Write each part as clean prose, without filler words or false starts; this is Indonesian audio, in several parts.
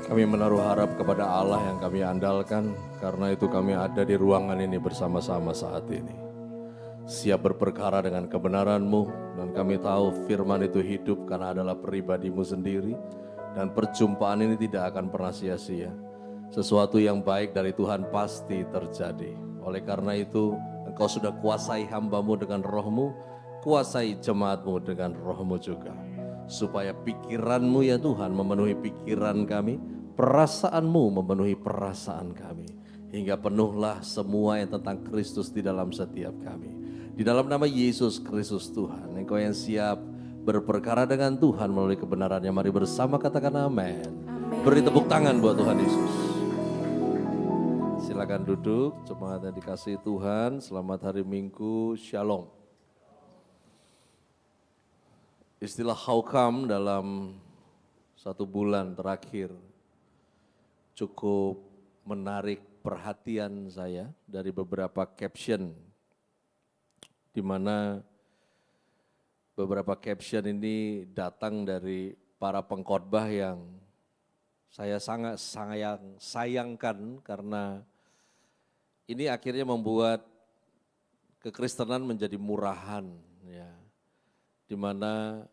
Kami menaruh harap kepada Allah yang kami andalkan, karena itu kami ada di ruangan ini bersama-sama saat ini. Siap berperkara dengan kebenaran-Mu, dan kami tahu firman itu hidup karena adalah pribadi-Mu sendiri, dan perjumpaan ini tidak akan pernah sia-sia. Sesuatu yang baik dari Tuhan pasti terjadi. Oleh karena itu, Engkau sudah kuasai hamba-Mu dengan roh-Mu, kuasai jemaat-Mu dengan roh-Mu juga. Supaya pikiran-Mu ya Tuhan memenuhi pikiran kami, perasaan-Mu memenuhi perasaan kami. Hingga penuhlah semua yang tentang Kristus di dalam setiap kami. Di dalam nama Yesus Kristus Tuhan, Engkau yang siap berperkara dengan Tuhan melalui kebenarannya, mari bersama katakan amin. Beri tepuk tangan buat Tuhan Yesus. Silakan duduk, jemaat yang dikasihi Tuhan, selamat hari Minggu, Shalom. Istilah how come dalam 1 bulan terakhir cukup menarik perhatian saya dari beberapa caption, di mana beberapa caption ini datang dari para pengkhotbah yang saya sangat sayangkan, karena ini akhirnya membuat kekristenan menjadi murahan, ya. Di mana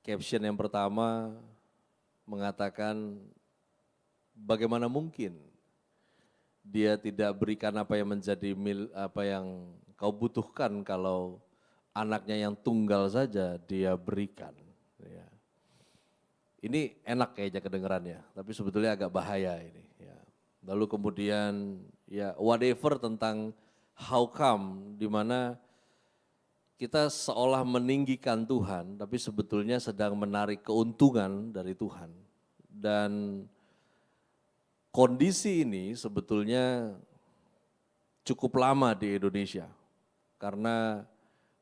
caption yang pertama mengatakan bagaimana mungkin dia tidak berikan apa yang menjadi apa yang kau butuhkan kalau anaknya yang tunggal saja dia berikan. Ya. Ini enak kayaknya kedengarannya, tapi sebetulnya agak bahaya ini. Ya. Lalu kemudian ya whatever tentang how come, di mana kita seolah meninggikan Tuhan, tapi sebetulnya sedang menarik keuntungan dari Tuhan. Dan kondisi ini sebetulnya cukup lama di Indonesia, karena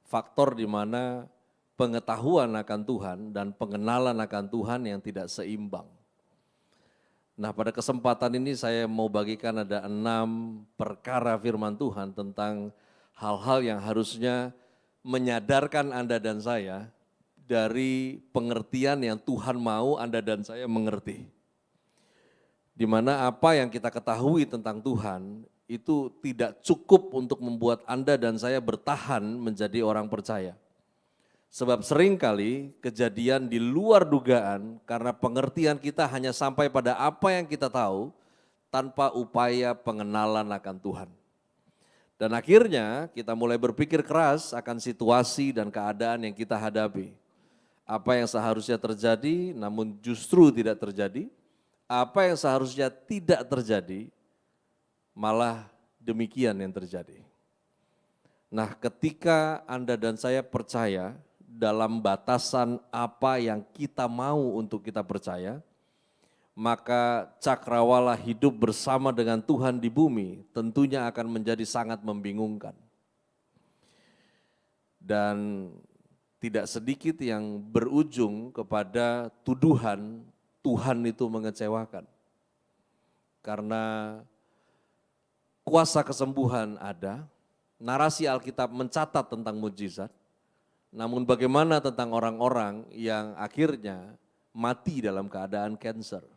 faktor di mana pengetahuan akan Tuhan dan pengenalan akan Tuhan yang tidak seimbang. Nah, pada kesempatan ini saya mau bagikan ada 6 perkara firman Tuhan tentang hal-hal yang harusnya menyadarkan Anda dan saya dari pengertian yang Tuhan mau Anda dan saya mengerti. Di mana apa yang kita ketahui tentang Tuhan itu tidak cukup untuk membuat Anda dan saya bertahan menjadi orang percaya. Sebab seringkali kejadian di luar dugaan karena pengertian kita hanya sampai pada apa yang kita tahu tanpa upaya pengenalan akan Tuhan. Dan akhirnya kita mulai berpikir keras akan situasi dan keadaan yang kita hadapi. Apa yang seharusnya terjadi namun justru tidak terjadi, apa yang seharusnya tidak terjadi malah demikian yang terjadi. Nah, ketika Anda dan saya percaya dalam batasan apa yang kita mau untuk kita percaya, maka cakrawala hidup bersama dengan Tuhan di bumi tentunya akan menjadi sangat membingungkan. Dan tidak sedikit yang berujung kepada tuduhan Tuhan itu mengecewakan. Karena kuasa kesembuhan ada, narasi Alkitab mencatat tentang mujizat, namun bagaimana tentang orang-orang yang akhirnya mati dalam keadaan kanker.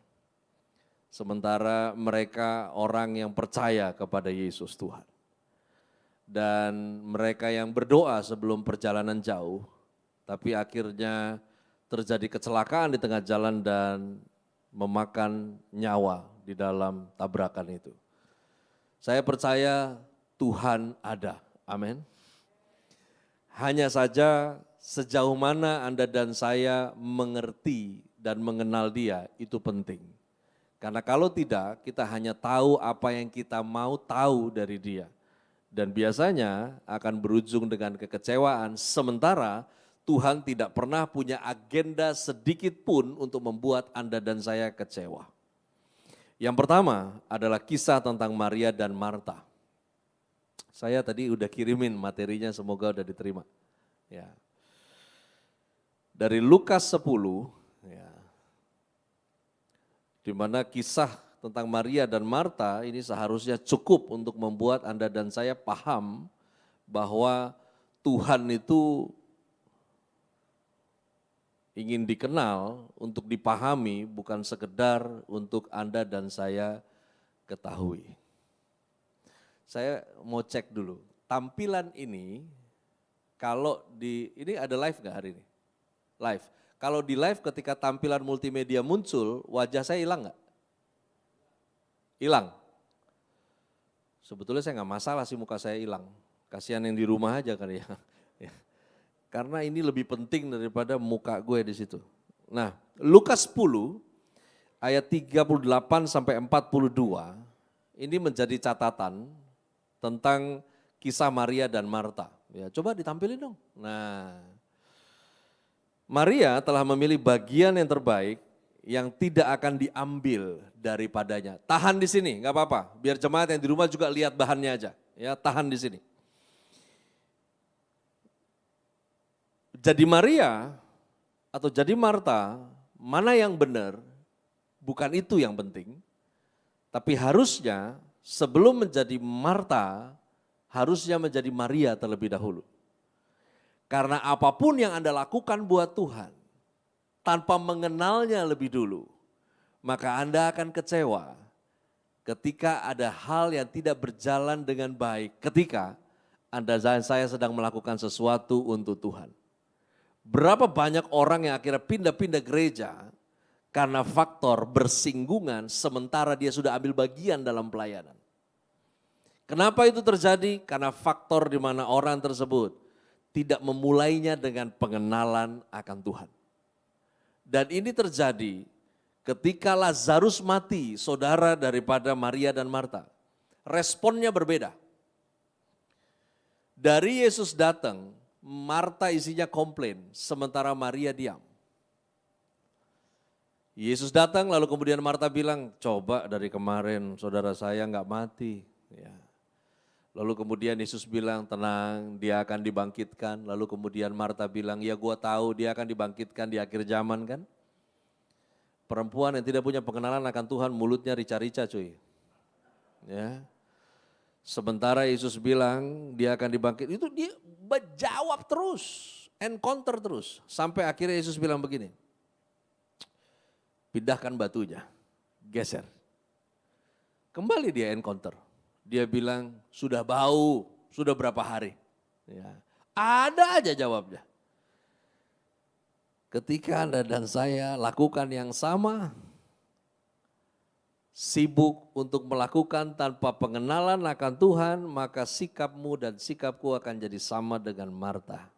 Sementara mereka orang yang percaya kepada Yesus Tuhan. Dan mereka yang berdoa sebelum perjalanan jauh, tapi akhirnya terjadi kecelakaan di tengah jalan dan memakan nyawa di dalam tabrakan itu. Saya percaya Tuhan ada, amin. Hanya saja sejauh mana Anda dan saya mengerti dan mengenal Dia itu penting. Karena kalau tidak, kita hanya tahu apa yang kita mau tahu dari Dia. Dan biasanya akan berujung dengan kekecewaan, sementara Tuhan tidak pernah punya agenda sedikit pun untuk membuat Anda dan saya kecewa. Yang pertama adalah kisah tentang Maria dan Marta. Saya tadi udah kirimin materinya, semoga udah diterima. Ya. Dari Lukas 10, ya, di mana kisah tentang Maria dan Marta ini seharusnya cukup untuk membuat Anda dan saya paham bahwa Tuhan itu ingin dikenal, untuk dipahami, bukan sekedar untuk Anda dan saya ketahui. Saya mau cek dulu, tampilan ini kalau ini ada live nggak hari ini? Live. Kalau di live ketika tampilan multimedia muncul, wajah saya hilang nggak? Hilang. Sebetulnya saya nggak masalah sih muka saya hilang. Kasihan yang di rumah aja kali ya. Karena ini lebih penting daripada muka gue di situ. Nah, Lukas 10 ayat 38 sampai 42 ini menjadi catatan tentang kisah Maria dan Marta. Ya, coba ditampilin dong. Nah, Maria telah memilih bagian yang terbaik yang tidak akan diambil daripadanya. Tahan di sini, nggak apa-apa. Biar jemaat yang di rumah juga lihat bahannya aja. Ya, tahan di sini. Jadi Maria atau jadi Marta, mana yang benar, bukan itu yang penting. Tapi harusnya sebelum menjadi Marta, harusnya menjadi Maria terlebih dahulu. Karena apapun yang Anda lakukan buat Tuhan, tanpa mengenalnya lebih dulu, maka Anda akan kecewa ketika ada hal yang tidak berjalan dengan baik, ketika Anda dan saya sedang melakukan sesuatu untuk Tuhan. Berapa banyak orang yang akhirnya pindah-pindah gereja karena faktor bersinggungan sementara dia sudah ambil bagian dalam pelayanan. Kenapa itu terjadi? Karena faktor di mana orang tersebut tidak memulainya dengan pengenalan akan Tuhan. Dan ini terjadi ketika Lazarus mati, saudara daripada Maria dan Marta. Responnya berbeda. Dari Yesus datang, Marta isinya komplain, sementara Maria diam. Yesus datang lalu kemudian Marta bilang, coba dari kemarin saudara saya nggak mati. Ya. Lalu kemudian Yesus bilang, tenang, dia akan dibangkitkan. Lalu kemudian Marta bilang, ya gua tahu dia akan dibangkitkan di akhir zaman kan. Perempuan yang tidak punya pengenalan akan Tuhan, mulutnya rica-rica cuy. Ya. Sementara Yesus bilang dia akan dibangkit, itu dia jawab terus, encounter terus. Sampai akhirnya Yesus bilang begini, pindahkan batunya, geser. Kembali dia encounter. Dia bilang, sudah bau, sudah berapa hari. Ya. Ada aja jawabnya. Ketika Anda dan saya lakukan yang sama, sibuk untuk melakukan tanpa pengenalan akan Tuhan, maka sikapmu dan sikapku akan jadi sama dengan Marta.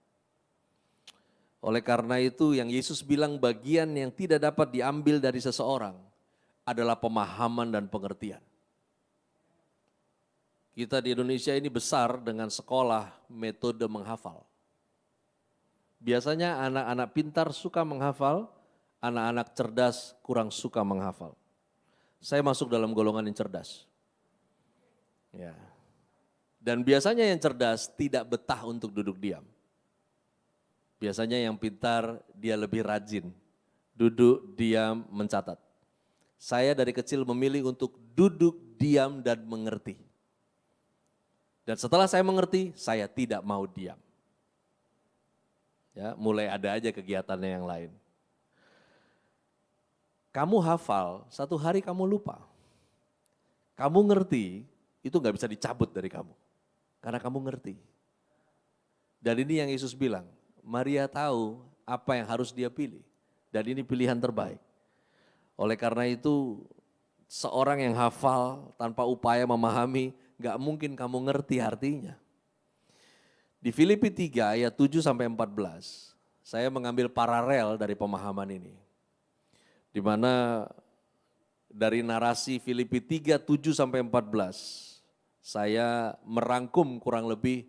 Oleh karena itu yang Yesus bilang bagian yang tidak dapat diambil dari seseorang adalah pemahaman dan pengertian. Kita di Indonesia ini besar dengan sekolah metode menghafal. Biasanya anak-anak pintar suka menghafal, anak-anak cerdas kurang suka menghafal. Saya masuk dalam golongan yang cerdas. Ya. Dan biasanya yang cerdas tidak betah untuk duduk diam. Biasanya yang pintar dia lebih rajin, duduk diam mencatat. Saya dari kecil memilih untuk duduk diam dan mengerti. Dan setelah saya mengerti, saya tidak mau diam. Ya, mulai ada aja kegiatannya yang lain. Kamu hafal, satu hari kamu lupa. Kamu ngerti, itu gak bisa dicabut dari kamu. Karena kamu ngerti. Dan ini yang Yesus bilang, Maria tahu apa yang harus dia pilih. Dan ini pilihan terbaik. Oleh karena itu, seorang yang hafal tanpa upaya memahami, gak mungkin kamu ngerti artinya. Di Filipi 3 ayat 7-14, saya mengambil paralel dari pemahaman ini. Di mana dari narasi Filipi 3, 7-14, saya merangkum kurang lebih,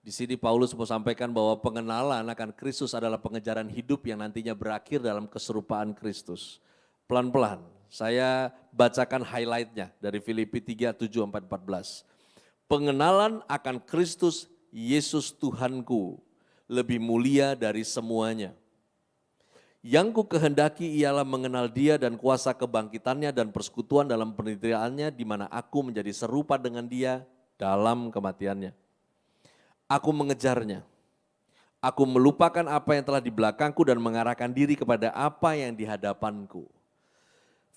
di sini Paulus mau sampaikan bahwa pengenalan akan Kristus adalah pengejaran hidup yang nantinya berakhir dalam keserupaan Kristus. Pelan-pelan, saya bacakan highlightnya dari Filipi 3, 7-14. Pengenalan akan Kristus Yesus Tuhanku lebih mulia dari semuanya. Yang ku kehendaki ialah mengenal dia dan kuasa kebangkitannya dan persekutuan dalam penderitaannya di mana aku menjadi serupa dengan dia dalam kematiannya. Aku mengejarnya, Aku melupakan apa yang telah di belakangku dan mengarahkan diri kepada apa yang di hadapanku.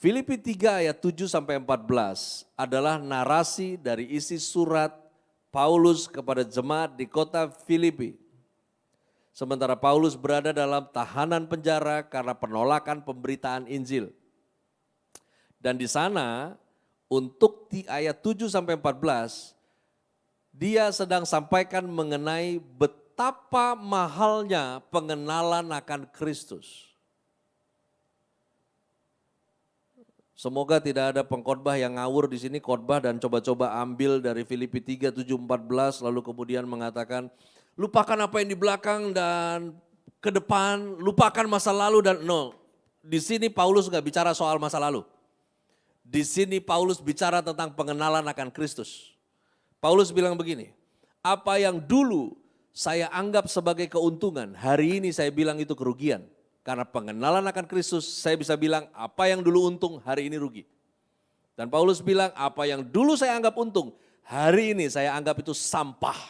Filipi 3 ayat 7 sampai 14 adalah narasi dari isi surat Paulus kepada jemaat di kota Filipi. Sementara Paulus berada dalam tahanan penjara karena penolakan pemberitaan Injil. Dan di sana untuk di ayat 7 sampai 14 dia sedang sampaikan mengenai betapa mahalnya pengenalan akan Kristus. Semoga tidak ada pengkhotbah yang ngawur di sini khotbah dan coba-coba ambil dari Filipi 3, 7, 14 lalu kemudian mengatakan lupakan apa yang di belakang dan ke depan, lupakan masa lalu dan no. Di sini Paulus nggak bicara soal masa lalu. Di sini Paulus bicara tentang pengenalan akan Kristus. Paulus bilang begini, apa yang dulu saya anggap sebagai keuntungan, hari ini saya bilang itu kerugian. Karena pengenalan akan Kristus, saya bisa bilang apa yang dulu untung, hari ini rugi. Dan Paulus bilang apa yang dulu saya anggap untung, hari ini saya anggap itu sampah.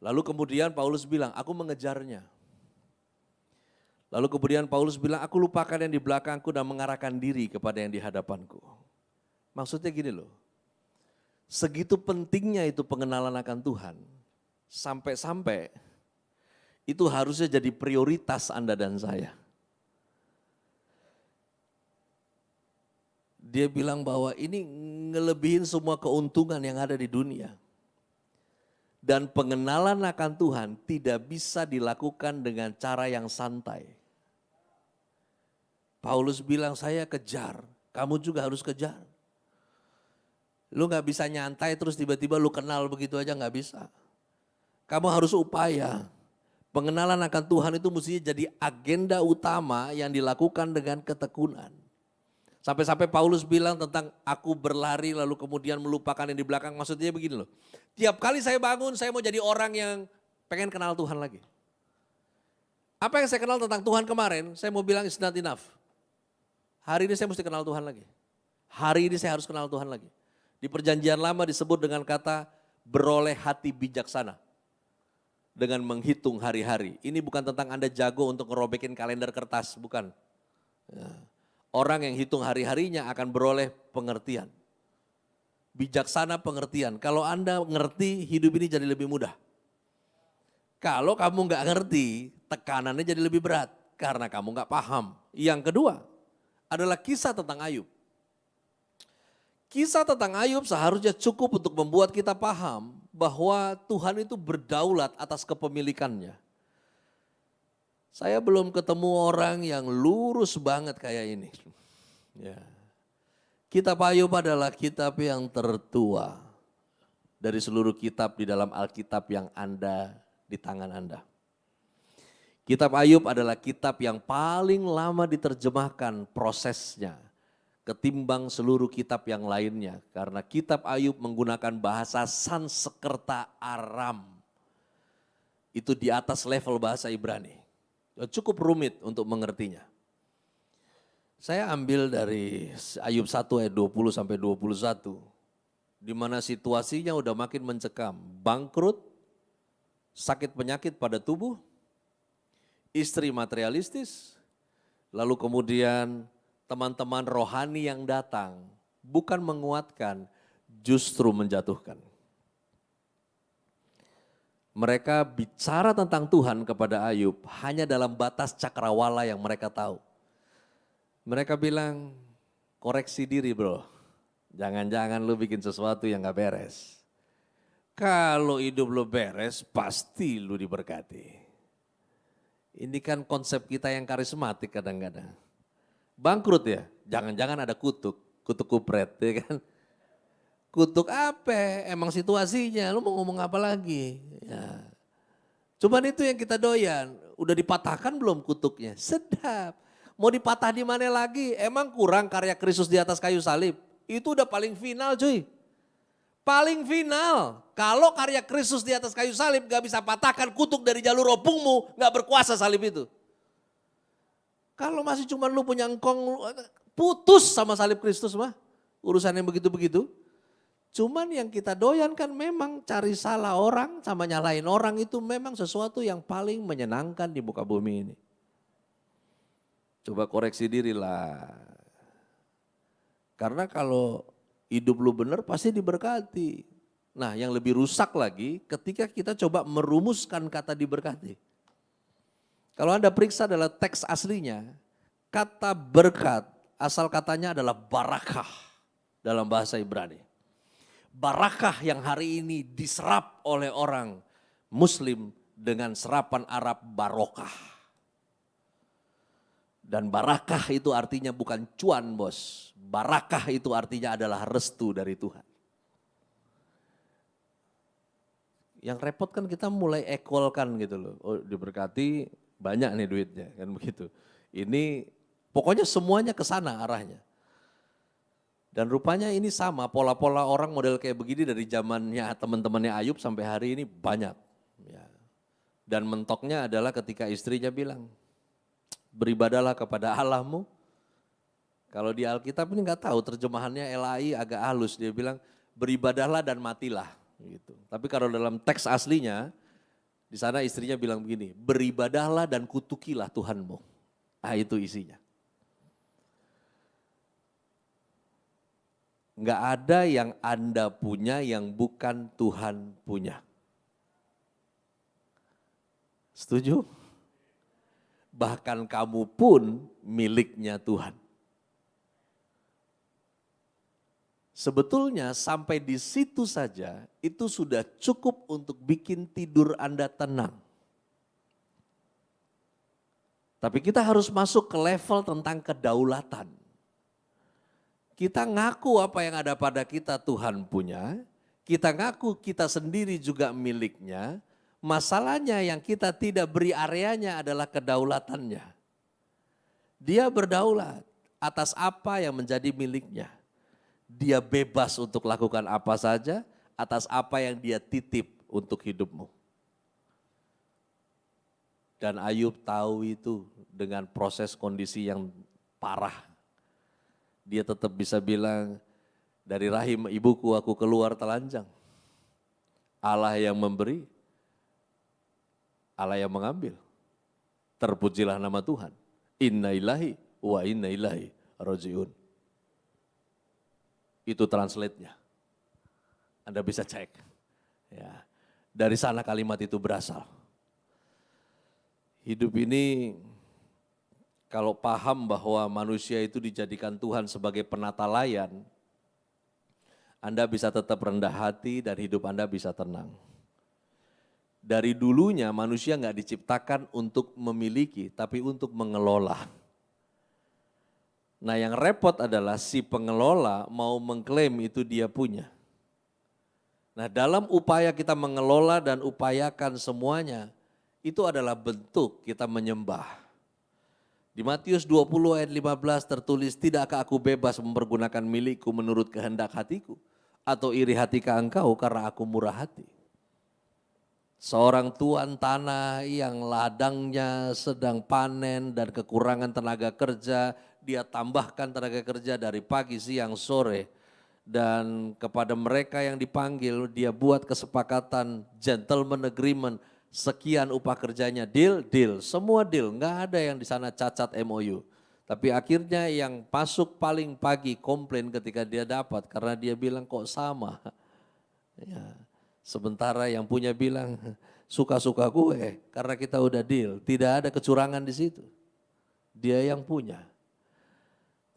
Lalu kemudian Paulus bilang, aku mengejarnya. Lalu kemudian Paulus bilang, aku lupakan yang di belakangku dan mengarahkan diri kepada yang di hadapanku. Maksudnya gini loh, segitu pentingnya itu pengenalan akan Tuhan, sampai-sampai itu harusnya jadi prioritas Anda dan saya. Dia bilang bahwa ini ngelebihin semua keuntungan yang ada di dunia. Dan pengenalan akan Tuhan tidak bisa dilakukan dengan cara yang santai. Paulus bilang saya kejar, kamu juga harus kejar. Lu gak bisa nyantai terus tiba-tiba lu kenal begitu aja gak bisa. Kamu harus upaya. Pengenalan akan Tuhan itu mestinya jadi agenda utama yang dilakukan dengan ketekunan. Sampai-sampai Paulus bilang tentang aku berlari lalu kemudian melupakan yang di belakang. Maksudnya begini loh, tiap kali saya bangun saya mau jadi orang yang pengen kenal Tuhan lagi. Apa yang saya kenal tentang Tuhan kemarin, saya mau bilang it's not enough. Hari ini saya mesti kenal Tuhan lagi. Hari ini saya harus kenal Tuhan lagi. Di perjanjian lama disebut dengan kata beroleh hati bijaksana. Dengan menghitung hari-hari. Ini bukan tentang Anda jago untuk ngerobekin kalender kertas, bukan. Ya. Orang yang hitung hari-harinya akan beroleh pengertian. Bijaksana pengertian. Kalau Anda ngerti, hidup ini jadi lebih mudah. Kalau kamu nggak ngerti, tekanannya jadi lebih berat. Karena kamu nggak paham. Yang kedua adalah kisah tentang Ayub. Kisah tentang Ayub seharusnya cukup untuk membuat kita paham bahwa Tuhan itu berdaulat atas kepemilikannya. Saya belum ketemu orang yang lurus banget kayak ini. Ya. Kitab Ayub adalah kitab yang tertua dari seluruh kitab di dalam Alkitab yang ada di tangan Anda. Kitab Ayub adalah kitab yang paling lama diterjemahkan prosesnya ketimbang seluruh kitab yang lainnya. Karena kitab Ayub menggunakan bahasa Sanskerta Aram. Itu di atas level bahasa Ibrani. Cukup rumit untuk mengertinya. Saya ambil dari Ayub 1 ayat 20 sampai 21. Di mana situasinya udah makin mencekam. Bangkrut, sakit penyakit pada tubuh, istri materialistis, lalu kemudian teman-teman rohani yang datang bukan menguatkan, justru menjatuhkan. Mereka bicara tentang Tuhan kepada Ayub hanya dalam batas cakrawala yang mereka tahu. Mereka bilang, koreksi diri bro, jangan-jangan lu bikin sesuatu yang gak beres. Kalau hidup lu beres, pasti lu diberkati. Ini kan konsep kita yang karismatik kadang-kadang. Bangkrut ya, jangan-jangan ada kutuk kupret ya kan. Kutuk apa? Emang situasinya, lu mau ngomong apa lagi? Ya. Cuman itu yang kita doyan, udah dipatahkan belum kutuknya? Sedap. Mau dipatah di mana lagi? Emang kurang karya Kristus di atas kayu salib? Itu udah paling final cuy. Paling final. Kalau karya Kristus di atas kayu salib gak bisa patahkan kutuk dari jalur opungmu, gak berkuasa salib itu. Kalau masih cuma lu punya engkong, putus sama salib Kristus mah. Urusan yang begitu-begitu. Cuman yang kita doyan kan memang cari salah orang sama nyalain orang itu memang sesuatu yang paling menyenangkan di muka bumi ini. Coba koreksi diri lah. Karena kalau hidup lu benar pasti diberkati. Nah yang lebih rusak lagi ketika kita coba merumuskan kata diberkati. Kalau Anda periksa adalah teks aslinya, kata berkat asal katanya adalah barakah dalam bahasa Ibrani. Barakah yang hari ini diserap oleh orang Muslim dengan serapan Arab barokah. Dan barakah itu artinya bukan cuan bos. Barakah itu artinya adalah restu dari Tuhan. Yang repot kan kita mulai equalkan gitu loh. Oh diberkati banyak nih duitnya kan begitu. Ini pokoknya semuanya ke sana arahnya. Dan rupanya ini sama, pola-pola orang model kayak begini dari zamannya teman-temannya Ayub sampai hari ini banyak. Ya. Dan mentoknya adalah ketika istrinya bilang, beribadalah kepada Allahmu. Kalau di Alkitab ini nggak tahu terjemahannya Elai agak halus, dia bilang beribadahlah dan matilah. Gitu. Tapi kalau dalam teks aslinya, di sana istrinya bilang begini, beribadahlah dan kutukilah Tuhanmu. Nah itu isinya. Enggak ada yang Anda punya yang bukan Tuhan punya. Setuju? Bahkan kamu pun miliknya Tuhan. Sebetulnya sampai di situ saja itu sudah cukup untuk bikin tidur Anda tenang. Tapi kita harus masuk ke level tentang kedaulatan. Kita ngaku apa yang ada pada kita Tuhan punya, kita ngaku kita sendiri juga miliknya, masalahnya yang kita tidak beri areanya adalah kedaulatannya. Dia berdaulat atas apa yang menjadi miliknya. Dia bebas untuk lakukan apa saja atas apa yang dia titip untuk hidupmu. Dan Ayub tahu itu dengan proses kondisi yang parah. Dia tetap bisa bilang, dari rahim ibuku aku keluar telanjang. Allah yang memberi, Allah yang mengambil. Terpujilah nama Tuhan. Inna ilahi wa inna ilahi rajiun. Itu translate-nya. Anda bisa cek. Ya, dari sana kalimat itu berasal. Hidup ini kalau paham bahwa manusia itu dijadikan Tuhan sebagai penata layan, Anda bisa tetap rendah hati dan hidup Anda bisa tenang. Dari dulunya manusia nggak diciptakan untuk memiliki, tapi untuk mengelola. Nah yang repot adalah si pengelola mau mengklaim itu dia punya. Nah dalam upaya kita mengelola dan upayakan semuanya, itu adalah bentuk kita menyembah. Di Matius 20 ayat 15 tertulis, tidakkah aku bebas mempergunakan milikku menurut kehendak hatiku? Atau iri hatikah engkau karena aku murah hati? Seorang tuan tanah yang ladangnya sedang panen dan kekurangan tenaga kerja, dia tambahkan tenaga kerja dari pagi, siang, sore. Dan kepada mereka yang dipanggil, dia buat kesepakatan gentleman agreement, sekian upah kerjanya, deal, semua deal, nggak ada yang di sana cacat MOU. Tapi akhirnya yang masuk paling pagi komplain ketika dia dapat karena dia bilang kok sama. Ya, sementara yang punya bilang suka-suka gue karena kita udah deal, tidak ada kecurangan di situ. Dia yang punya.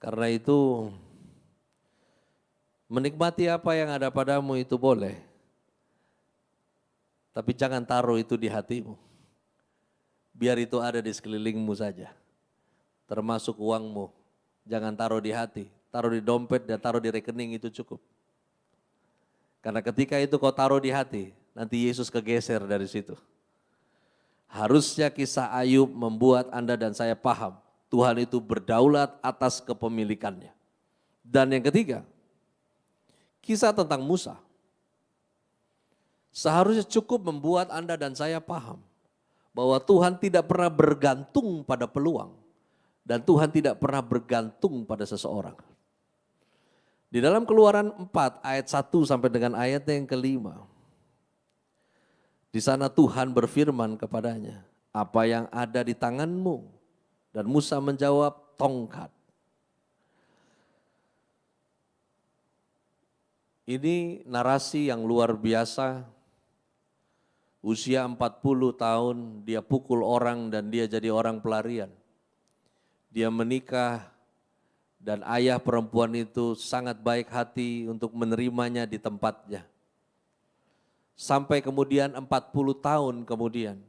Karena itu menikmati apa yang ada padamu itu boleh. Tapi jangan taruh itu di hatimu. Biar itu ada di sekelilingmu saja. Termasuk uangmu. Jangan taruh di hati. Taruh di dompet dan taruh di rekening itu cukup. Karena ketika itu kau taruh di hati, nanti Yesus kegeser dari situ. Harusnya kisah Ayub membuat Anda dan saya paham. Tuhan itu berdaulat atas kepemilikannya. Dan yang ketiga, kisah tentang Musa. Seharusnya cukup membuat Anda dan saya paham bahwa Tuhan tidak pernah bergantung pada peluang dan Tuhan tidak pernah bergantung pada seseorang. Di dalam Keluaran 4 ayat 1 sampai dengan ayatnya yang kelima. Di sana Tuhan berfirman kepadanya, apa yang ada di tanganmu? Dan Musa menjawab, tongkat. Ini narasi yang luar biasa. Usia 40 tahun dia pukul orang dan dia jadi orang pelarian. Dia menikah dan ayah perempuan itu sangat baik hati untuk menerimanya di tempatnya. Sampai kemudian 40 tahun kemudian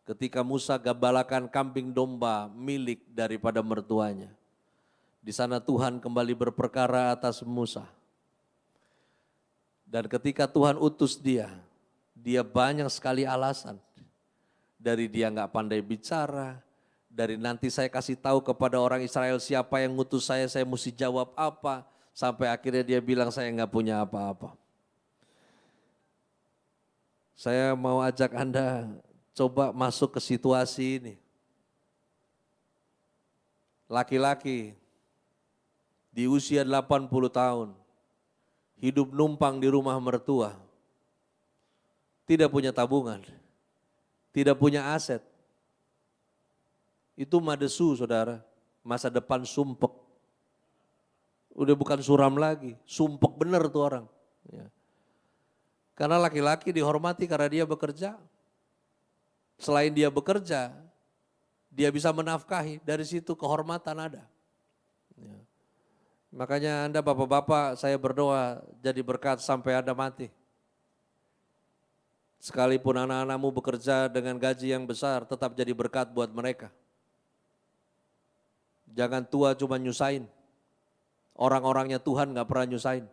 ketika Musa gembalakan kambing domba milik daripada mertuanya. Di sana Tuhan kembali berperkara atas Musa. Dan ketika Tuhan utus dia banyak sekali alasan. Dari dia nggak pandai bicara, dari nanti saya kasih tahu kepada orang Israel siapa yang ngutus saya mesti jawab apa. Sampai akhirnya dia bilang saya nggak punya apa-apa. Saya mau ajak Anda coba masuk ke situasi ini. Laki-laki di usia 80 tahun, hidup numpang di rumah mertua, tidak punya tabungan, tidak punya aset. Itu madesu saudara, masa depan sumpek. Udah bukan suram lagi, sumpek bener tuh orang. Ya. Karena laki-laki dihormati karena dia bekerja. Selain dia bekerja, dia bisa menafkahi, dari situ kehormatan ada. Ya. Makanya Anda bapak-bapak saya berdoa jadi berkat sampai Anda mati. Sekalipun anak-anakmu bekerja dengan gaji yang besar tetap jadi berkat buat mereka. Jangan tua cuma nyusahin. Orang-orangnya Tuhan gak pernah nyusahin.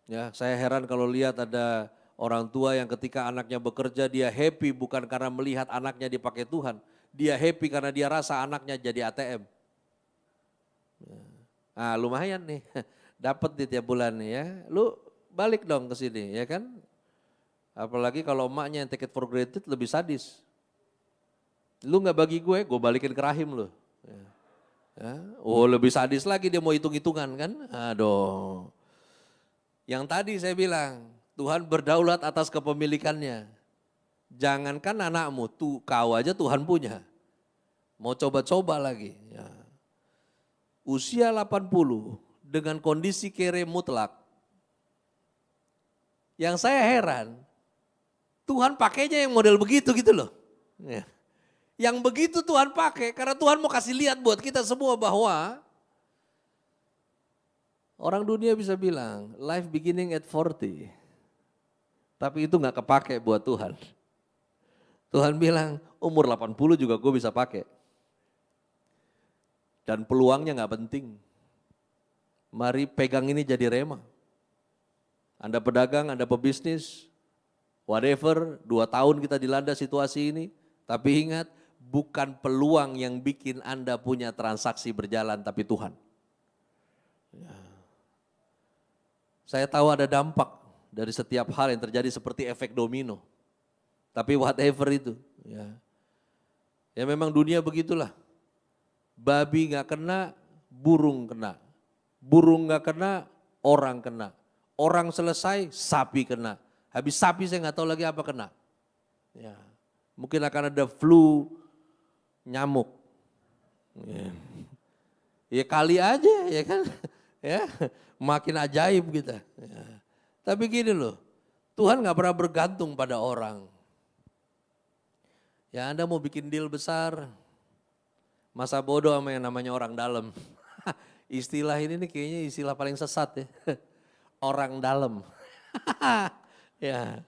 Ya, saya heran kalau lihat ada orang tua yang ketika anaknya bekerja dia happy bukan karena melihat anaknya dipakai Tuhan. Dia happy karena dia rasa anaknya jadi ATM. Nah, lumayan nih, dapat di tiap bulan nih ya. Lu balik dong ke sini ya kan. Apalagi kalau emaknya yang take it for granted lebih sadis. Lu gak bagi gue balikin ke rahim lu. Ya. Oh lebih sadis lagi dia mau hitung-hitungan kan. Aduh. Yang tadi saya bilang, Tuhan berdaulat atas kepemilikannya. Jangankan anakmu, kau aja Tuhan punya. Mau coba-coba lagi. Ya. Usia 80 dengan kondisi kere mutlak. Yang saya heran, Tuhan pakainya yang model begitu gitu loh. Ya. Yang begitu Tuhan pakai karena Tuhan mau kasih lihat buat kita semua bahwa orang dunia bisa bilang life beginning at 40. Tapi itu gak kepake buat Tuhan. Tuhan bilang umur 80 juga gue bisa pakai. Dan peluangnya gak penting. Mari pegang ini jadi rema. Anda pedagang, Anda pebisnis, whatever, 2 tahun kita dilanda situasi ini. Tapi ingat, bukan peluang yang bikin Anda punya transaksi berjalan, tapi Tuhan. Ya. Saya tahu ada dampak dari setiap hal yang terjadi seperti efek domino. Tapi whatever itu. Ya memang dunia begitulah. Babi gak kena, burung kena. Burung gak kena, orang kena. Orang selesai, sapi kena. Habis sapi saya gak tahu lagi apa kena. Ya. Mungkin akan ada flu nyamuk. Ya kali aja ya kan. Ya, makin ajaib kita. Ya. Tapi gini loh, Tuhan gak pernah bergantung pada orang. Ya Anda mau bikin deal besar, masa bodoh sama yang namanya orang dalam. Istilah ini nih kayaknya istilah paling sesat ya. Orang dalam. Ya,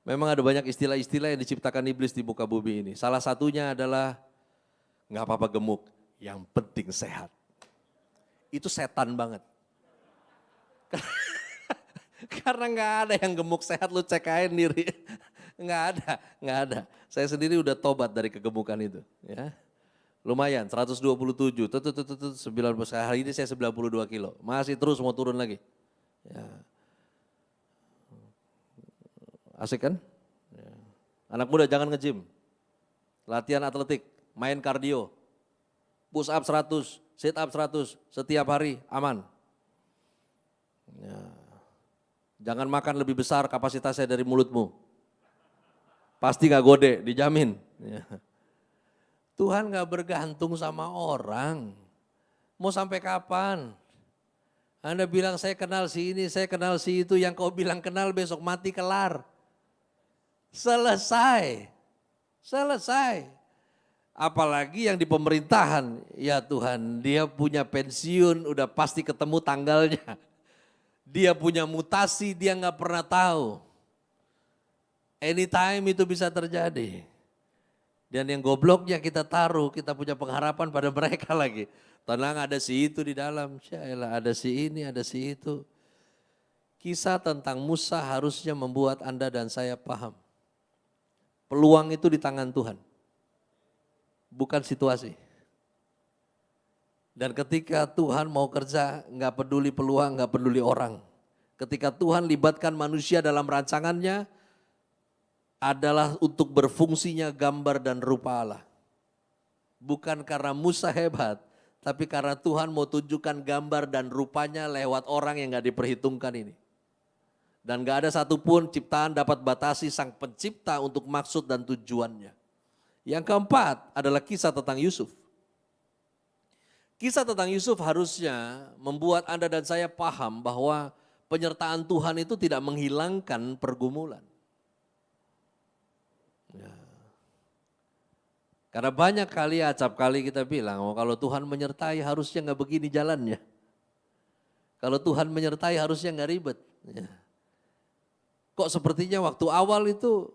memang ada banyak istilah-istilah yang diciptakan iblis di muka bumi ini. Salah satunya adalah gak apa-apa gemuk, yang penting sehat. Itu setan banget. Karena gak ada yang gemuk sehat, lu cek aja sendiri. Gak ada. Saya sendiri udah tobat dari kegemukan itu. Ya. Lumayan, 127, 90, hari ini saya 92 kilo. Masih terus mau turun lagi. Ya. Asik kan? Ya. Anak muda jangan nge-gym. Latihan atletik, main kardio. Push up 100, sit up 100, setiap hari aman. Ya. Jangan makan lebih besar kapasitasnya dari mulutmu. Pasti gak gode, dijamin. Ya. Tuhan gak bergantung sama orang. Mau sampai kapan? Anda bilang saya kenal si ini, saya kenal si itu, yang kau bilang kenal besok mati kelar. Selesai. Selesai. Apalagi yang di pemerintahan, ya Tuhan, dia punya pensiun, udah pasti ketemu tanggalnya. Dia punya mutasi, dia nggak pernah tahu. Anytime itu bisa terjadi. Dan yang gobloknya kita taruh, kita punya pengharapan pada mereka lagi. Tenang, ada si itu di dalam, Syailah, ada si ini, ada si itu. Kisah tentang Musa harusnya membuat Anda dan saya paham. Peluang itu di tangan Tuhan. Bukan situasi. Dan ketika Tuhan mau kerja, nggak peduli peluang, nggak peduli orang. Ketika Tuhan libatkan manusia dalam rancangannya, adalah untuk berfungsinya gambar dan rupa Allah. Bukan karena Musa hebat, tapi karena Tuhan mau tunjukkan gambar dan rupanya lewat orang yang nggak diperhitungkan ini. Dan nggak ada satupun ciptaan dapat batasi sang pencipta untuk maksud dan tujuannya. Yang keempat adalah kisah tentang Yusuf. Kisah tentang Yusuf harusnya membuat Anda dan saya paham bahwa penyertaan Tuhan itu tidak menghilangkan pergumulan. Ya. Karena banyak kali, acap kali kita bilang, oh kalau Tuhan menyertai harusnya nggak begini jalannya. Kalau Tuhan menyertai harusnya nggak ribet. Ya. Kok sepertinya waktu awal itu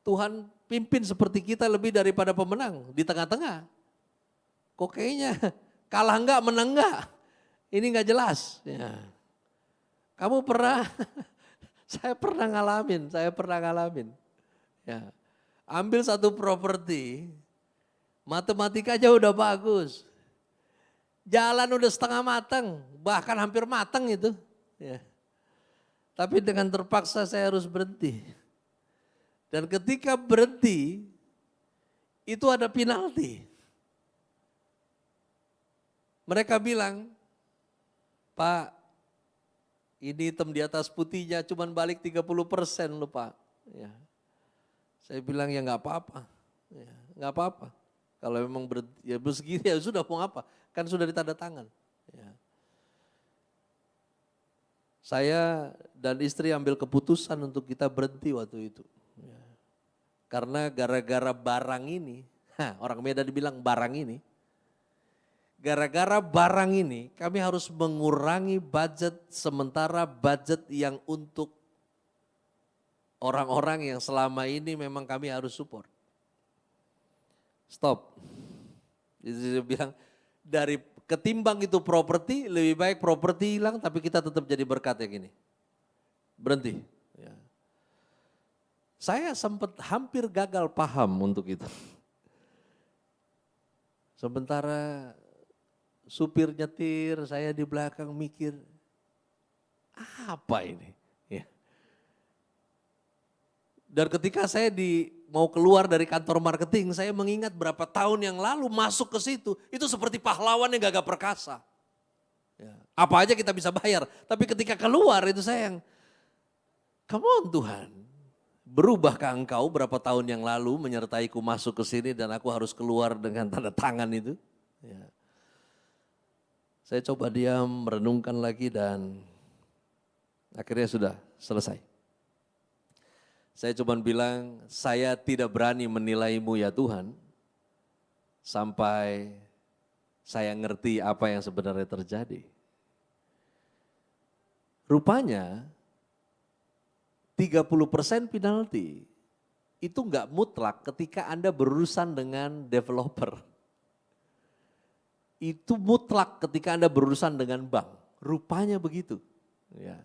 Tuhan pimpin seperti kita lebih daripada pemenang di tengah-tengah. Kok kayaknya kalah enggak, menang enggak. Ini enggak jelas. Ya. Kamu pernah, saya pernah ngalamin. Ya. Ambil satu properti, matematikanya udah bagus. Jalan udah setengah matang, bahkan hampir matang itu. Ya. Tapi dengan terpaksa saya harus berhenti. Dan ketika berhenti, itu ada penalti. Mereka bilang, Pak, ini hitam di atas putihnya cuman balik 30% loh Pak. Ya. Saya bilang ya nggak apa-apa, ya, nggak apa-apa. Kalau memang berhenti, ya begini ya sudah mau apa, kan sudah ditanda tangan. Ya. Saya dan istri ambil keputusan untuk kita berhenti waktu itu. Karena gara-gara barang ini, orang Medan dibilang barang ini, gara-gara barang ini kami harus mengurangi budget sementara budget yang untuk orang-orang yang selama ini memang kami harus support. Stop. Jadi saya bilang dari ketimbang itu properti, lebih baik properti hilang tapi kita tetap jadi berkat yang ini. Berhenti. Ya. Saya sempat hampir gagal paham untuk itu. Sementara supir nyetir, saya di belakang mikir, apa ini? Ya. Dan ketika saya mau keluar dari kantor marketing, saya mengingat berapa tahun yang lalu masuk ke situ, itu seperti pahlawan yang gagah perkasa. Ya. Apa aja kita bisa bayar, tapi ketika keluar itu saya yang, come on Tuhan. Berubahkah engkau berapa tahun yang lalu menyertaiku masuk ke sini dan aku harus keluar dengan tanda tangan itu? Ya. Saya coba diam, merenungkan lagi dan akhirnya sudah selesai. Saya cuma bilang, saya tidak berani menilaimu ya Tuhan sampai saya ngerti apa yang sebenarnya terjadi. Rupanya 30% penalti itu enggak mutlak ketika Anda berurusan dengan developer. Itu mutlak ketika Anda berurusan dengan bank. Rupanya begitu. Ya.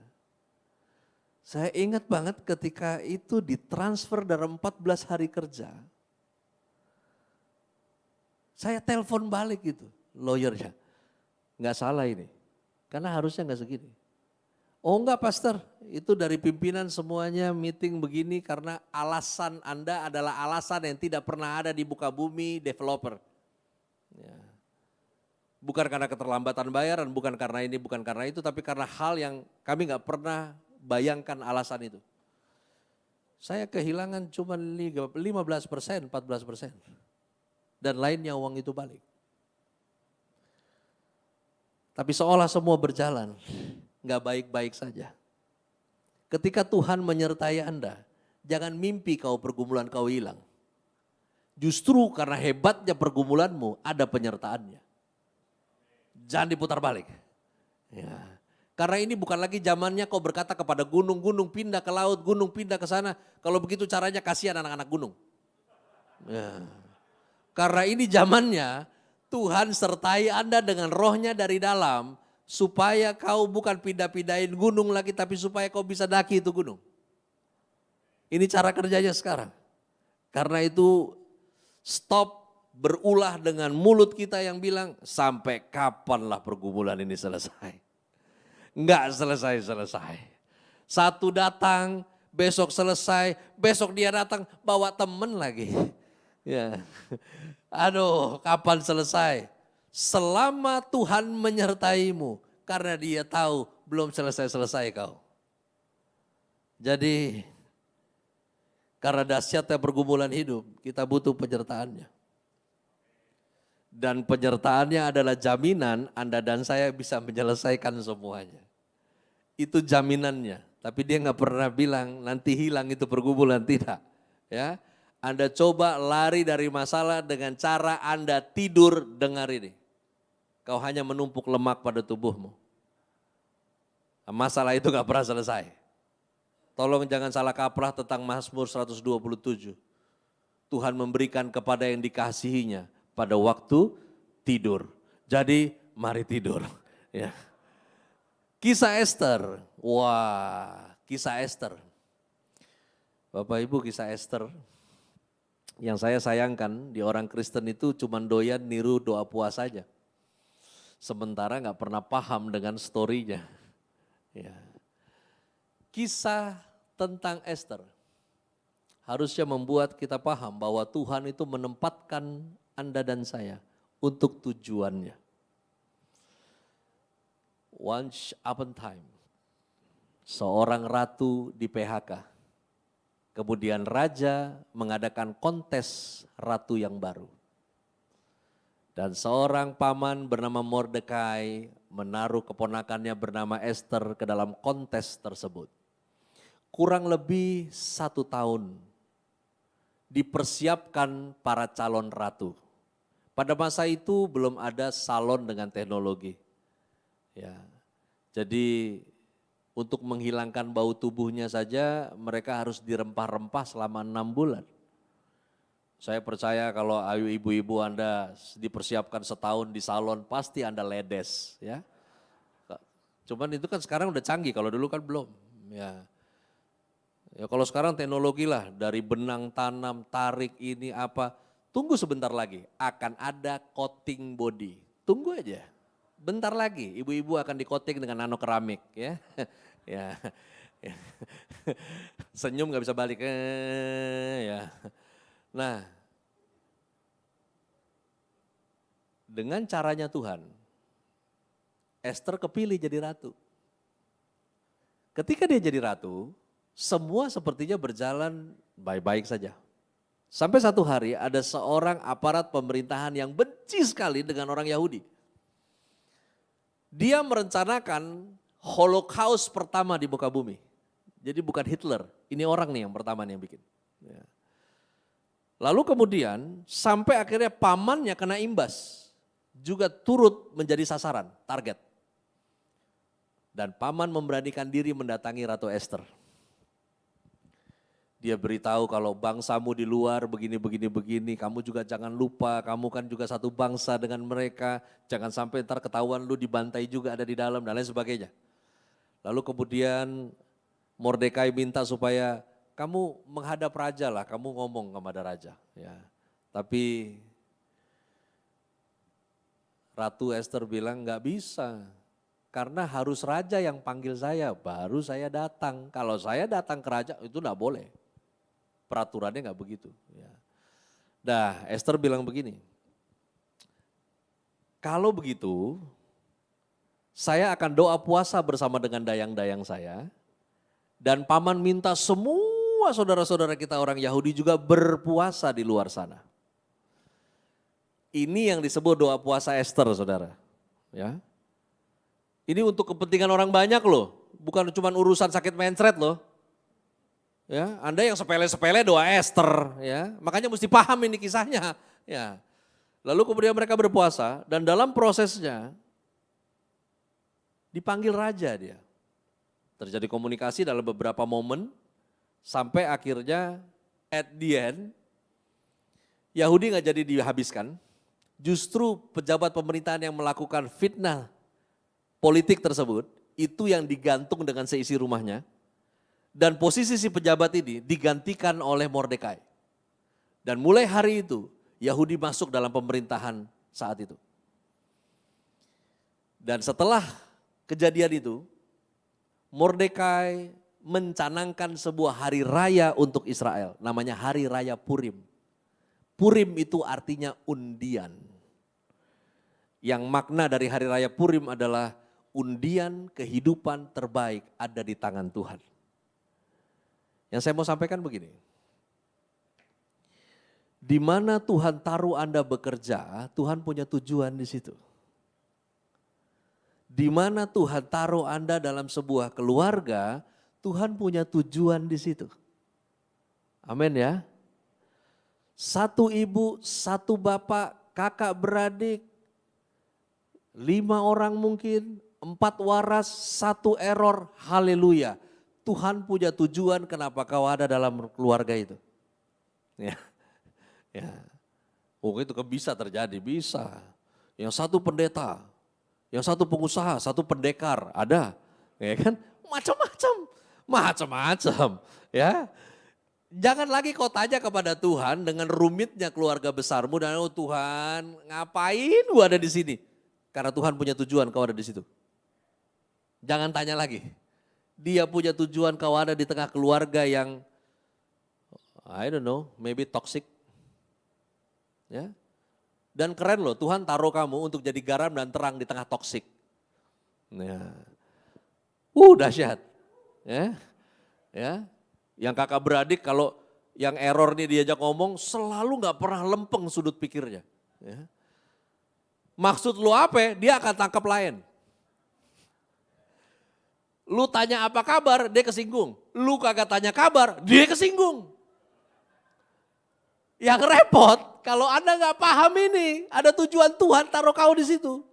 Saya ingat banget ketika itu ditransfer dalam 14 hari kerja. Saya telepon balik gitu, lawyernya. Enggak salah ini, karena harusnya enggak segini. Oh enggak pastor, itu dari pimpinan semuanya meeting begini karena alasan Anda adalah alasan yang tidak pernah ada di muka bumi developer. Ya. Bukan karena keterlambatan bayaran, bukan karena ini, bukan karena itu, tapi karena hal yang kami nggak pernah bayangkan alasan itu. Saya kehilangan cuma 15%, 14%. Dan lainnya uang itu balik. Tapi seolah semua berjalan, nggak baik-baik saja. Ketika Tuhan menyertai Anda, jangan mimpi kau pergumulan kau hilang. Justru karena hebatnya pergumulanmu ada penyertaannya. Jangan diputar balik. Ya. Karena ini bukan lagi zamannya kau berkata kepada gunung, gunung pindah ke laut, gunung pindah ke sana. Kalau begitu caranya kasihan anak-anak gunung. Ya. Karena ini zamannya Tuhan sertai Anda dengan rohnya dari dalam. Supaya kau bukan pindah-pindahin gunung lagi, tapi supaya kau bisa daki itu gunung. Ini cara kerjanya sekarang. Karena itu stop berulah dengan mulut kita yang bilang, sampai kapanlah pergumulan ini selesai. Enggak selesai-selesai. Satu datang, besok selesai, besok dia datang bawa temen lagi. Ya. Aduh, kapan selesai? Selama Tuhan menyertaimu, karena dia tahu belum selesai-selesai kau. Jadi, karena dahsyatnya pergumulan hidup, kita butuh penyertaannya. Dan penyertaannya adalah jaminan Anda dan saya bisa menyelesaikan semuanya. Itu jaminannya, tapi dia nggak pernah bilang nanti hilang itu pergumulan, tidak. Ya, Anda coba lari dari masalah dengan cara Anda tidur, dengar ini. Kau hanya menumpuk lemak pada tubuhmu. Masalah itu nggak pernah selesai. Tolong jangan salah kaprah tentang Mazmur 127. Tuhan memberikan kepada yang dikasihinya pada waktu tidur. Jadi mari tidur. Ya. Kisah Ester, wah kisah Ester. Bapak Ibu, kisah Ester yang saya sayangkan di orang Kristen itu cuma doyan niru doa puas saja. Sementara nggak pernah paham dengan story-nya. Ya. Kisah tentang Ester harusnya membuat kita paham bahwa Tuhan itu menempatkan Anda dan saya untuk tujuannya. Once upon time, seorang ratu di PHK. Kemudian raja mengadakan kontes ratu yang baru. Dan seorang paman bernama Mordekai menaruh keponakannya bernama Ester ke dalam kontes tersebut. Kurang lebih 1 tahun dipersiapkan para calon ratu. Pada masa itu belum ada salon dengan teknologi. Ya, jadi untuk menghilangkan bau tubuhnya saja mereka harus dirempah-rempah selama 6 bulan. Saya percaya kalau ayu ibu-ibu Anda dipersiapkan setahun di salon pasti Anda ledes ya. Cuman itu kan sekarang udah canggih, kalau dulu kan belum. Ya, ya kalau sekarang teknologi lah dari benang tanam, tarik ini apa. Tunggu sebentar lagi akan ada coating body. Tunggu aja. Bentar lagi ibu-ibu akan di-coating dengan nano keramik ya. Ya. Senyum gak bisa balik. Ya. Nah, dengan caranya Tuhan, Ester kepilih jadi ratu. Ketika dia jadi ratu, semua sepertinya berjalan baik-baik saja. Sampai satu hari ada seorang aparat pemerintahan yang benci sekali dengan orang Yahudi. Dia merencanakan Holocaust pertama di muka bumi. Jadi bukan Hitler, ini orang nih yang pertama nih yang bikin. Ya. Lalu kemudian sampai akhirnya pamannya kena imbas. Juga turut menjadi sasaran, target. Dan paman memberanikan diri mendatangi Ratu Ester. Dia beritahu kalau bangsamu di luar begini, kamu juga jangan lupa, kamu kan juga satu bangsa dengan mereka, jangan sampai ntar ketahuan lu dibantai juga ada di dalam dan lain sebagainya. Lalu kemudian Mordekai minta supaya kamu menghadap raja lah, kamu ngomong kepada raja. Ya. Tapi Ratu Ester bilang nggak bisa, karena harus raja yang panggil saya, baru saya datang. Kalau saya datang ke raja itu nggak boleh. Peraturannya nggak begitu. Ya. Dah, Ester bilang begini, kalau begitu saya akan doa puasa bersama dengan dayang-dayang saya. Dan paman minta semua saudara-saudara kita orang Yahudi juga berpuasa di luar sana. Ini yang disebut doa puasa Esther, saudara. Ya. Ini untuk kepentingan orang banyak loh, bukan cuma urusan sakit mencret loh. Ya, Anda yang sepele-sepele doa Esther, ya, makanya mesti paham ini kisahnya. Ya. Lalu kemudian mereka berpuasa dan dalam prosesnya dipanggil raja dia. Terjadi komunikasi dalam beberapa momen sampai akhirnya at the end Yahudi nggak jadi dihabiskan. Justru pejabat pemerintahan yang melakukan fitnah politik tersebut itu yang digantung dengan seisi rumahnya. Dan posisi si pejabat ini digantikan oleh Mordekai. Dan mulai hari itu Yahudi masuk dalam pemerintahan saat itu. Dan setelah kejadian itu Mordekai mencanangkan sebuah hari raya untuk Israel, namanya Hari Raya Purim. Purim itu artinya undian. Yang makna dari Hari Raya Purim adalah undian kehidupan terbaik ada di tangan Tuhan. Yang saya mau sampaikan begini. Di mana Tuhan taruh Anda bekerja, Tuhan punya tujuan di situ. Di mana Tuhan taruh Anda dalam sebuah keluarga, Tuhan punya tujuan di situ. Amin ya. Satu ibu, satu bapak, kakak beradik, 5 orang mungkin, 4 waras, 1 error, haleluya. Tuhan punya tujuan kenapa kau ada dalam keluarga itu. Ya. Ya. Oh itu kan bisa terjadi, bisa. Yang satu pendeta, yang satu pengusaha, satu pendekar, ada, ya kan? Macam-macam, ya. Jangan lagi kau tanya kepada Tuhan dengan rumitnya keluarga besarmu dan oh Tuhan, ngapain gua ada di sini? Karena Tuhan punya tujuan kau ada di situ. Jangan tanya lagi. Dia punya tujuan kau ada di tengah keluarga yang I don't know, maybe toxic. Ya. Dan keren loh, Tuhan taruh kamu untuk jadi garam dan terang di tengah toksik. Ya. Dahsyat. Ya. Ya. Yang kakak beradik kalau yang error nih diajak ngomong selalu gak pernah lempeng sudut pikirnya. Ya. Maksud lu apa? Dia akan tangkap lain. Lu tanya apa kabar, dia kesinggung. Lu kagak tanya kabar, dia kesinggung. Yang repot, kalau Anda nggak paham ini, ada tujuan Tuhan taruh kau di situ.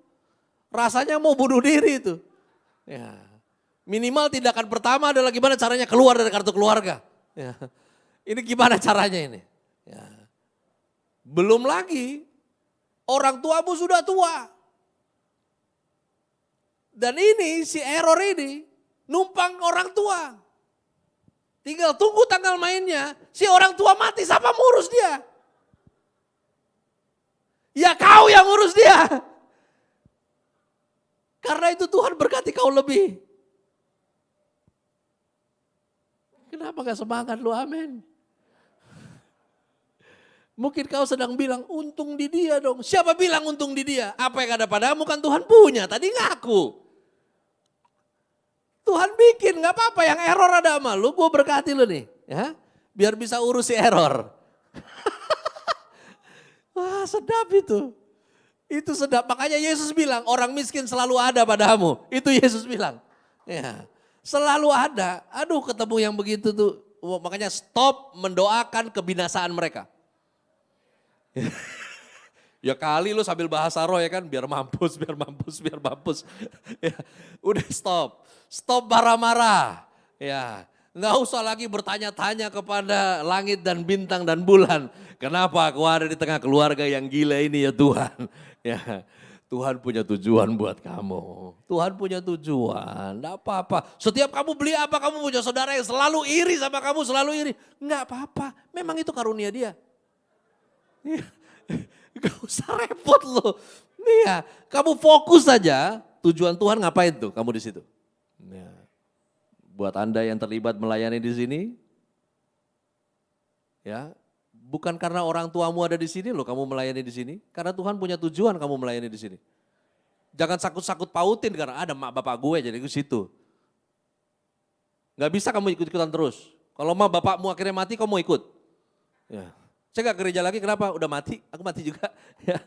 Rasanya mau bunuh diri itu. Ya. Minimal tindakan pertama adalah gimana caranya keluar dari kartu keluarga. Ya. Ini gimana caranya ini? Ya. Belum lagi, orang tuamu sudah tua. Dan ini si error ini numpang orang tua. Tinggal tunggu tanggal mainnya, si orang tua mati, siapa ngurus dia? Ya kau yang ngurus dia. Karena itu Tuhan berkati kau lebih. Kenapa gak semangat lu, amin. Mungkin kau sedang bilang, untung di dia dong. Siapa bilang untung di dia? Apa yang ada padamu kan Tuhan punya, tadi ngaku. Tuhan bikin, gak apa-apa yang error ada sama lu, gue berkati lu nih. Ya, biar bisa urus si error. Wah sedap itu. Itu sedap, makanya Yesus bilang orang miskin selalu ada padamu. Itu Yesus bilang. Ya, selalu ada, aduh ketemu yang begitu tuh. Makanya stop mendoakan kebinasaan mereka. Ya kali lu sambil bahasa roh ya kan, biar mampus. Ya, udah stop marah-marah. Ya, nggak usah lagi bertanya-tanya kepada langit dan bintang dan bulan. Kenapa aku ada di tengah keluarga yang gila ini ya Tuhan. Ya, Tuhan punya tujuan buat kamu. Tuhan punya tujuan, enggak apa-apa. Setiap kamu beli apa, kamu punya saudara yang selalu iri sama kamu, selalu iri. Enggak apa-apa, memang itu karunia dia. Gak usah repot loh. Nih ya, kamu fokus saja. Tujuan Tuhan ngapain tuh kamu di situ? Ya. Buat Anda yang terlibat melayani di sini, ya, bukan karena orang tuamu ada di sini loh kamu melayani di sini. Karena Tuhan punya tujuan kamu melayani di sini. Jangan sakut-sakut pautin karena ada mak bapak gue jadi ke situ. Gak bisa kamu ikut-ikutan terus. Kalau mak bapakmu akhirnya mati, kamu mau ikut. Ya. Saya gak gereja lagi, kenapa? Udah mati, aku mati juga. Ya.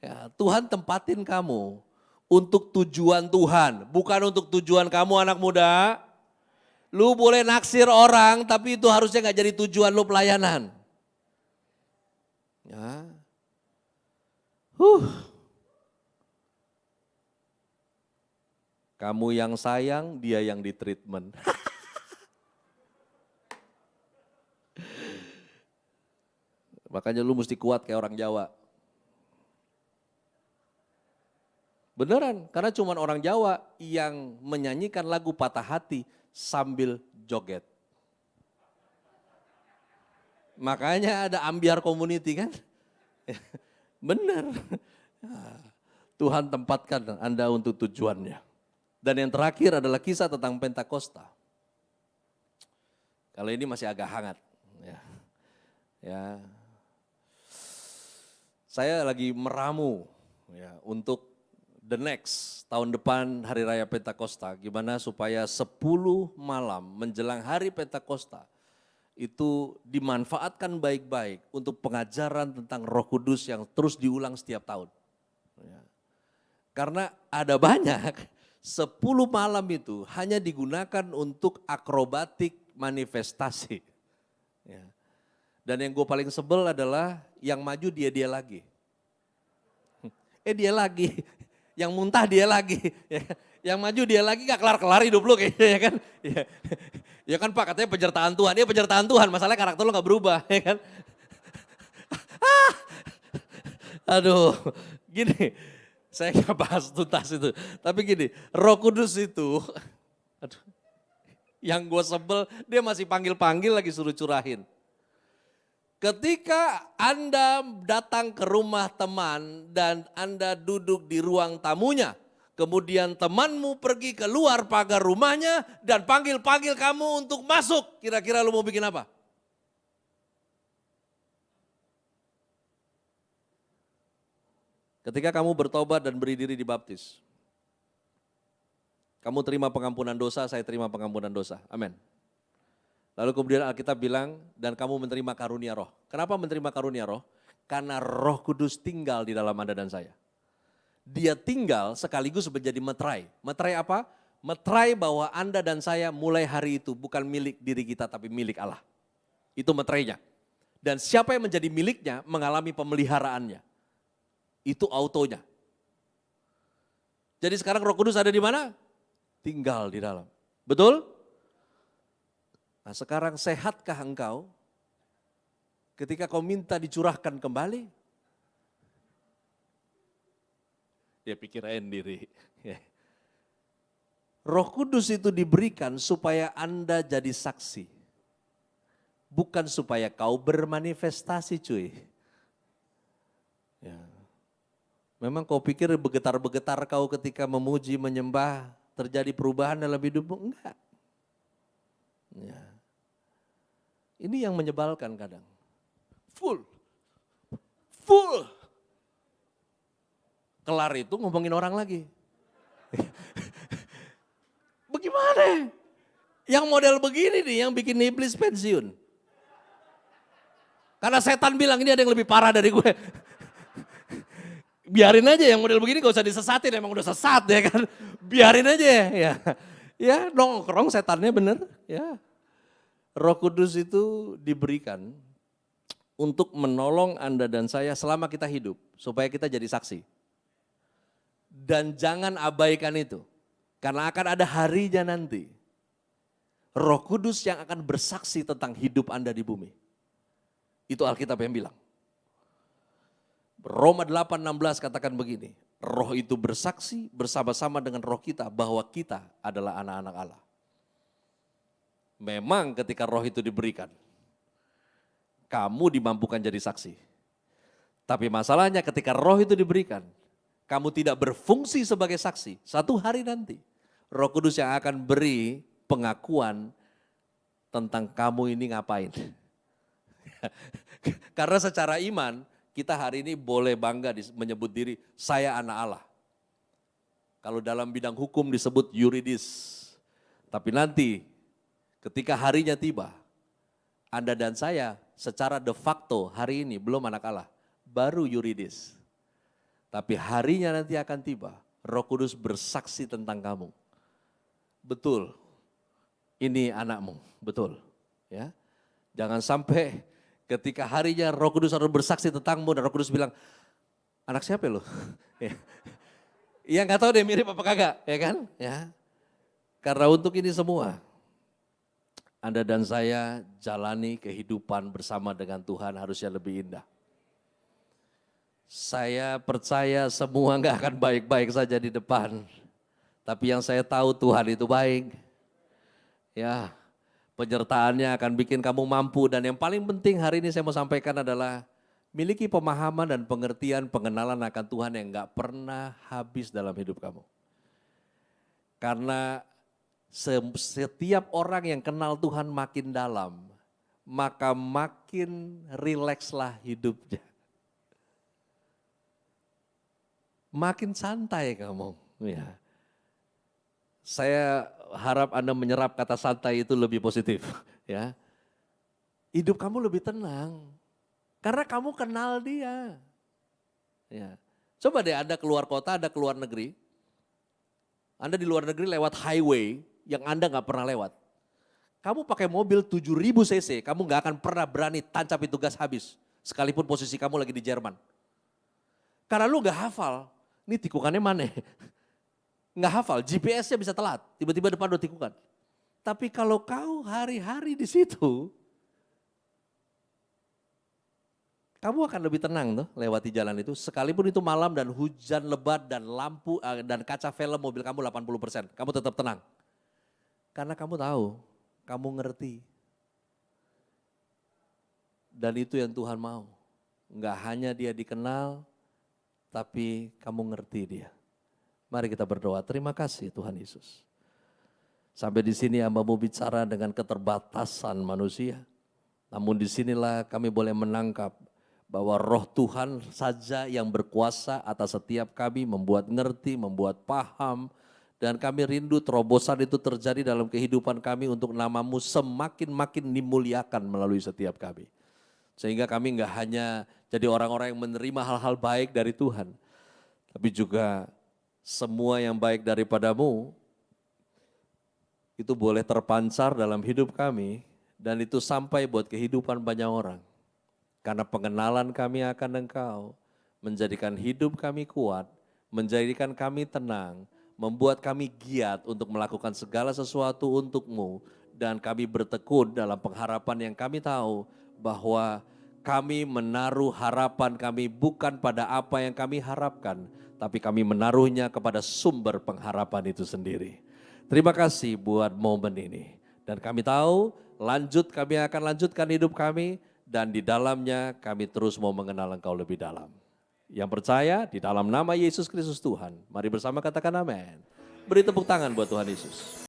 Ya. Tuhan tempatin kamu untuk tujuan Tuhan, bukan untuk tujuan kamu anak muda. Lu boleh naksir orang, tapi itu harusnya gak jadi tujuan lu pelayanan. Ya. Kamu yang sayang, dia yang ditreatment. Makanya lu mesti kuat kayak orang Jawa. Beneran, karena cuma orang Jawa yang menyanyikan lagu Patah Hati sambil joget. Makanya ada ambiar community kan. Bener. Tuhan tempatkan Anda untuk tujuannya. Dan yang terakhir adalah kisah tentang Pentakosta. Kalau ini masih agak hangat. Ya. Saya lagi meramu ya, untuk the next tahun depan Hari Raya Pentakosta. Gimana supaya 10 malam menjelang Hari Pentakosta itu dimanfaatkan baik-baik untuk pengajaran tentang Roh Kudus yang terus diulang setiap tahun. Ya. Karena ada banyak. 10 malam itu hanya digunakan untuk akrobatik manifestasi. Ya. Dan yang gue paling sebel adalah yang maju dia lagi. Dia lagi, yang muntah dia lagi. Yang maju dia lagi gak kelar-kelar hidup lu kayaknya ya kan. Ya kan Pak katanya penyertaan Tuhan, dia penyertaan Tuhan masalahnya karakter lu gak berubah ya kan. Aduh gini. Saya nggak bahas tuntas itu. Tapi gini, Roh Kudus itu, aduh, yang gue sebel, dia masih panggil-panggil lagi suruh curahin. Ketika Anda datang ke rumah teman dan Anda duduk di ruang tamunya, kemudian temanmu pergi keluar pagar rumahnya dan panggil-panggil kamu untuk masuk, kira-kira lu mau bikin apa? Ketika kamu bertobat dan beri diri dibaptis, kamu terima pengampunan dosa, saya terima pengampunan dosa. Amin. Lalu kemudian Alkitab bilang, dan kamu menerima karunia roh. Kenapa menerima karunia roh? Karena Roh Kudus tinggal di dalam Anda dan saya. Dia tinggal sekaligus menjadi meterai. Meterai apa? Meterai bahwa Anda dan saya mulai hari itu bukan milik diri kita tapi milik Allah. Itu meterainya. Dan siapa yang menjadi miliknya mengalami pemeliharaannya. Itu autonya. Jadi sekarang Roh Kudus ada di mana? Tinggal di dalam. Betul? Nah sekarang sehatkah engkau ketika kau minta dicurahkan kembali? Ya pikirain diri. Roh Kudus itu diberikan supaya Anda jadi saksi. Bukan supaya kau bermanifestasi cuy. Ya. Memang kau pikir bergetar-bergetar kau ketika memuji, menyembah, terjadi perubahan dalam hidupmu? Enggak. Ya. Ini yang menyebalkan kadang. Full. Kelar itu ngomongin orang lagi. Bagaimana? Yang model begini nih yang bikin iblis pensiun. Karena setan bilang ini ada yang lebih parah dari gue. Biarin aja yang model begini gak usah disesatin, emang udah sesat ya kan. Biarin aja ya. Ya nongkrong setannya bener ya. Roh Kudus itu diberikan untuk menolong Anda dan saya selama kita hidup. Supaya kita jadi saksi. Dan jangan abaikan itu. Karena akan ada harinya nanti. Roh Kudus yang akan bersaksi tentang hidup Anda di bumi. Itu Alkitab yang bilang. Roma 8:16 katakan begini, roh itu bersaksi bersama-sama dengan roh kita bahwa kita adalah anak-anak Allah. Memang ketika roh itu diberikan, kamu dimampukan jadi saksi. Tapi masalahnya ketika roh itu diberikan, kamu tidak berfungsi sebagai saksi. Satu hari nanti, Roh Kudus yang akan beri pengakuan tentang kamu ini ngapain. Karena secara iman, kita hari ini boleh bangga menyebut diri, saya anak Allah. Kalau dalam bidang hukum disebut yuridis. Tapi nanti ketika harinya tiba, Anda dan saya secara de facto hari ini belum anak Allah, baru yuridis. Tapi harinya nanti akan tiba, Roh Kudus bersaksi tentang kamu. Betul, ini anakmu, betul. Ya, jangan sampai ketika harinya Roh Kudus harus bersaksi tentangmu dan Roh Kudus bilang, anak siapa lo? Iya nggak tahu deh mirip apa kagak, ya kan? Ya, karena untuk ini semua, Anda dan saya jalani kehidupan bersama dengan Tuhan harusnya lebih indah. Saya percaya semua nggak akan baik-baik saja di depan, tapi yang saya tahu Tuhan itu baik. Ya, penyertaannya akan bikin kamu mampu dan yang paling penting hari ini saya mau sampaikan adalah miliki pemahaman dan pengertian pengenalan akan Tuhan yang gak pernah habis dalam hidup kamu. Karena setiap orang yang kenal Tuhan makin dalam, maka makin rilekslah hidupnya. Makin santai kamu. Ya. Saya harap Anda menyerap kata santai itu lebih positif. Ya. Hidup kamu lebih tenang. Karena kamu kenal dia. Ya. Coba deh Anda keluar kota, Anda keluar negeri. Anda di luar negeri lewat highway yang Anda gak pernah lewat. Kamu pakai mobil 7.000 cc, kamu gak akan pernah berani tancap itu gas habis. Sekalipun posisi kamu lagi di Jerman. Karena lu gak hafal, ini tikungannya mana? Gak hafal, GPS-nya bisa telat, tiba-tiba depan udah tikungan. Tapi kalau kau hari-hari di situ, kamu akan lebih tenang tuh lewati jalan itu. Sekalipun itu malam dan hujan lebat dan lampu dan kaca film mobil kamu 80%. Kamu tetap tenang. Karena kamu tahu, kamu ngerti. Dan itu yang Tuhan mau. Enggak hanya dia dikenal, tapi kamu ngerti dia. Mari kita berdoa. Terima kasih Tuhan Yesus. Sampai di sini hamba-Mu bicara dengan keterbatasan manusia. Namun disinilah kami boleh menangkap bahwa roh Tuhan saja yang berkuasa atas setiap kami, membuat ngerti, membuat paham, dan kami rindu terobosan itu terjadi dalam kehidupan kami untuk nama-Mu semakin-makin dimuliakan melalui setiap kami. Sehingga kami enggak hanya jadi orang-orang yang menerima hal-hal baik dari Tuhan, tapi juga semua yang baik daripada-Mu itu boleh terpancar dalam hidup kami dan itu sampai buat kehidupan banyak orang. Karena pengenalan kami akan Engkau, menjadikan hidup kami kuat, menjadikan kami tenang, membuat kami giat untuk melakukan segala sesuatu untuk-Mu, dan kami bertekun dalam pengharapan yang kami tahu bahwa kami menaruh harapan kami bukan pada apa yang kami harapkan, tapi kami menaruhnya kepada sumber pengharapan itu sendiri. Terima kasih buat momen ini. Dan kami tahu kami akan lanjutkan hidup kami, dan di dalamnya kami terus mau mengenal Engkau lebih dalam. Yang percaya di dalam nama Yesus Kristus Tuhan, mari bersama katakan amin. Beri tepuk tangan buat Tuhan Yesus.